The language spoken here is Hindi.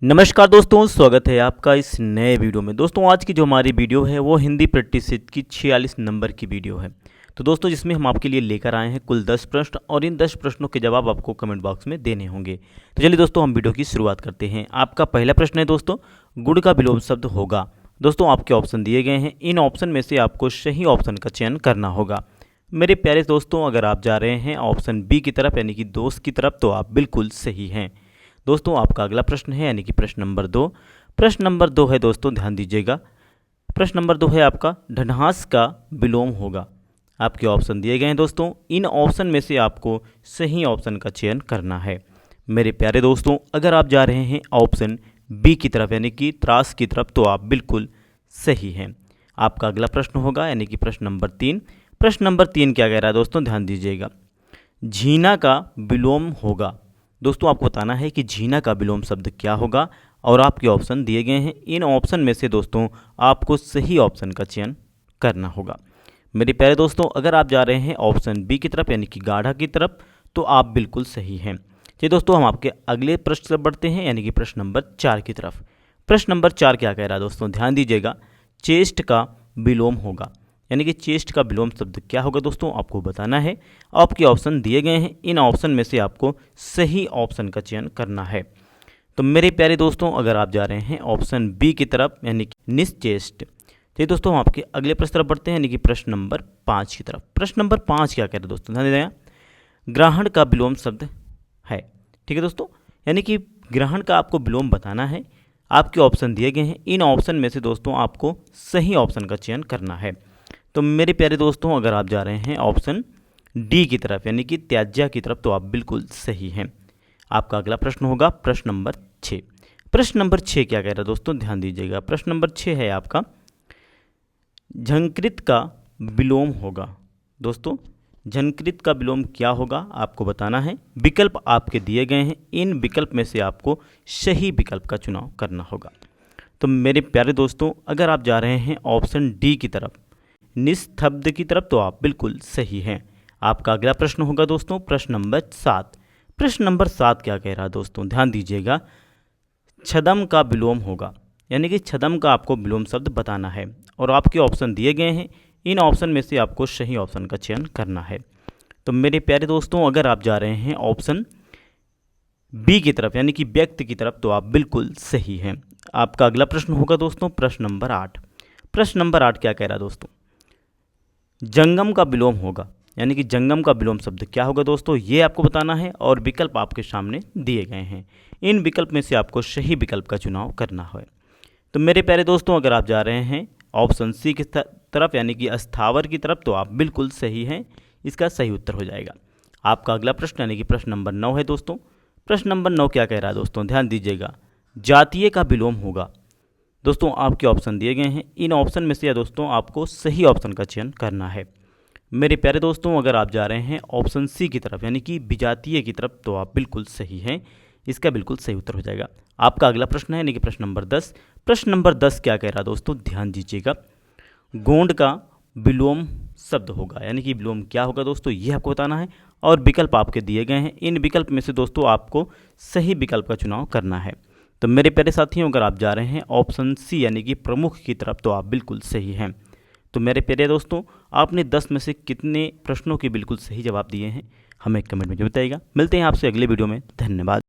नमस्कार दोस्तों, स्वागत है आपका इस नए वीडियो में। दोस्तों आज की जो हमारी वीडियो है वो हिंदी प्रतिशत की 46 नंबर की वीडियो है। तो दोस्तों जिसमें हम आपके लिए लेकर आए हैं कुल 10 प्रश्न और इन 10 प्रश्नों के जवाब आपको कमेंट बॉक्स में देने होंगे। तो चलिए दोस्तों हम वीडियो की शुरुआत करते हैं। आपका पहला प्रश्न है दोस्तों, गुड़ का विलोम शब्द होगा। दोस्तों आपके ऑप्शन दिए गए हैं, इन ऑप्शन में से आपको सही ऑप्शन का चयन करना होगा। मेरे प्यारे दोस्तों, अगर आप जा रहे हैं ऑप्शन बी की तरफ यानी कि दोस्त की तरफ, तो आप बिल्कुल सही हैं। दोस्तों आपका अगला प्रश्न है यानी कि प्रश्न नंबर 2। प्रश्न नंबर 2 है दोस्तों, ध्यान दीजिएगा। प्रश्न नंबर 2 है आपका, ढन्हास का विलोम होगा। आपके ऑप्शन दिए गए हैं दोस्तों, इन ऑप्शन में से आपको सही ऑप्शन का चयन करना है। मेरे प्यारे दोस्तों, अगर आप जा रहे हैं ऑप्शन बी की तरफ यानी कि त्रास की तरफ, तो आप बिल्कुल सही हैं। आपका अगला प्रश्न होगा यानी कि प्रश्न नंबर 3। प्रश्न नंबर 3 क्या कह रहा है दोस्तों, ध्यान दीजिएगा। झीना का विलोम होगा। दोस्तों आपको बताना है कि झीना का विलोम शब्द क्या होगा और आपके ऑप्शन दिए गए हैं। इन ऑप्शन में से दोस्तों आपको सही ऑप्शन का चयन करना होगा। मेरे प्यारे दोस्तों, अगर आप जा रहे हैं ऑप्शन बी की तरफ यानी कि गाढ़ा की तरफ, तो आप बिल्कुल सही हैं। चलिए दोस्तों हम आपके अगले प्रश्न से बढ़ते हैं यानी कि प्रश्न नंबर 4 की तरफ। प्रश्न नंबर 4 क्या कह रहा है दोस्तों, ध्यान दीजिएगा। चेस्ट का विलोम होगा यानी कि चेस्ट का विलोम शब्द क्या होगा दोस्तों, आपको बताना है। आपके ऑप्शन दिए गए हैं, इन ऑप्शन में से आपको सही ऑप्शन का चयन करना है। तो मेरे प्यारे दोस्तों, अगर आप जा रहे हैं ऑप्शन बी की तरफ यानी कि निश्चेष्ट। चलिए दोस्तों हम आपके अगले प्रश्न तरफ बढ़ते हैं यानी कि प्रश्न नंबर 5 की तरफ। प्रश्न नंबर 5 क्या कह रहे हैं दोस्तों, ध्यान दीजिएगा। ग्रहण का विलोम शब्द है। ठीक है दोस्तों, यानी कि ग्रहण का आपको विलोम बताना है। आपके ऑप्शन दिए गए हैं, इन ऑप्शन में से दोस्तों आपको सही ऑप्शन का चयन करना है। तो मेरे प्यारे दोस्तों, अगर आप जा रहे हैं ऑप्शन डी की तरफ यानी कि त्याज्य की तरफ, तो आप बिल्कुल सही हैं। आपका अगला प्रश्न होगा प्रश्न नंबर 6। प्रश्न नंबर 6 क्या कह रहा है दोस्तों, ध्यान दीजिएगा। प्रश्न नंबर 6 है आपका, झंकृत का विलोम होगा। दोस्तों झंकृत का विलोम क्या होगा आपको बताना है। विकल्प आपके दिए गए हैं, इन विकल्प में से आपको सही विकल्प का चुनाव करना होगा। तो मेरे प्यारे दोस्तों, अगर आप जा रहे हैं ऑप्शन डी की तरफ निस्तब्ध की तरफ, तो आप बिल्कुल सही हैं। आपका अगला प्रश्न होगा दोस्तों प्रश्न नंबर 7। प्रश्न नंबर 7 क्या कह रहा है दोस्तों, ध्यान दीजिएगा। छदम का विलोम होगा यानी कि छदम का आपको विलोम शब्द बताना है और आपके ऑप्शन दिए गए हैं। इन ऑप्शन में से आपको सही ऑप्शन का चयन करना है। तो मेरे प्यारे दोस्तों, अगर आप जा रहे हैं ऑप्शन बी की तरफ यानी कि व्यक्ति की तरफ, तो आप बिल्कुल सही हैं। आपका अगला प्रश्न होगा दोस्तों प्रश्न नंबर 8। प्रश्न नंबर 8 क्या कह रहा है दोस्तों, जंगम का विलोम होगा यानी कि जंगम का विलोम शब्द क्या होगा दोस्तों, ये आपको बताना है और विकल्प आपके सामने दिए गए हैं। इन विकल्प में से आपको सही विकल्प का चुनाव करना है। तो मेरे प्यारे दोस्तों, अगर आप जा रहे हैं ऑप्शन सी की तरफ यानी कि अस्थावर की तरफ, तो आप बिल्कुल सही हैं। इसका सही उत्तर हो जाएगा। आपका अगला प्रश्न यानी कि प्रश्न नंबर 9 है दोस्तों। प्रश्न नंबर 9 क्या कह रहा है दोस्तों, ध्यान दीजिएगा। जातीय का विलोम होगा। दोस्तों आपके ऑप्शन दिए गए हैं, इन ऑप्शन में से दोस्तों आपको सही ऑप्शन का चयन करना है। मेरे प्यारे दोस्तों, अगर आप जा रहे हैं ऑप्शन सी की तरफ यानी कि विजातीय की तरफ, तो आप बिल्कुल सही हैं। इसका बिल्कुल सही उत्तर हो जाएगा। आपका अगला प्रश्न है यानी कि प्रश्न नंबर 10। प्रश्न नंबर 10 क्या कह रहा है दोस्तों, ध्यान दीजिएगा। गोंड का विलोम शब्द होगा यानी कि विलोम क्या होगा दोस्तों, ये आपको बताना है और विकल्प आपके दिए गए हैं। इन विकल्प में से दोस्तों आपको सही विकल्प का चुनाव करना है। तो मेरे प्यारे साथियों, अगर आप जा रहे हैं ऑप्शन सी यानी कि प्रमुख की तरफ, तो आप बिल्कुल सही हैं। तो मेरे प्यारे दोस्तों, आपने 10 में से कितने प्रश्नों के बिल्कुल सही जवाब दिए हैं, हमें कमेंट में बताइएगा। मिलते हैं आपसे अगले वीडियो में। धन्यवाद।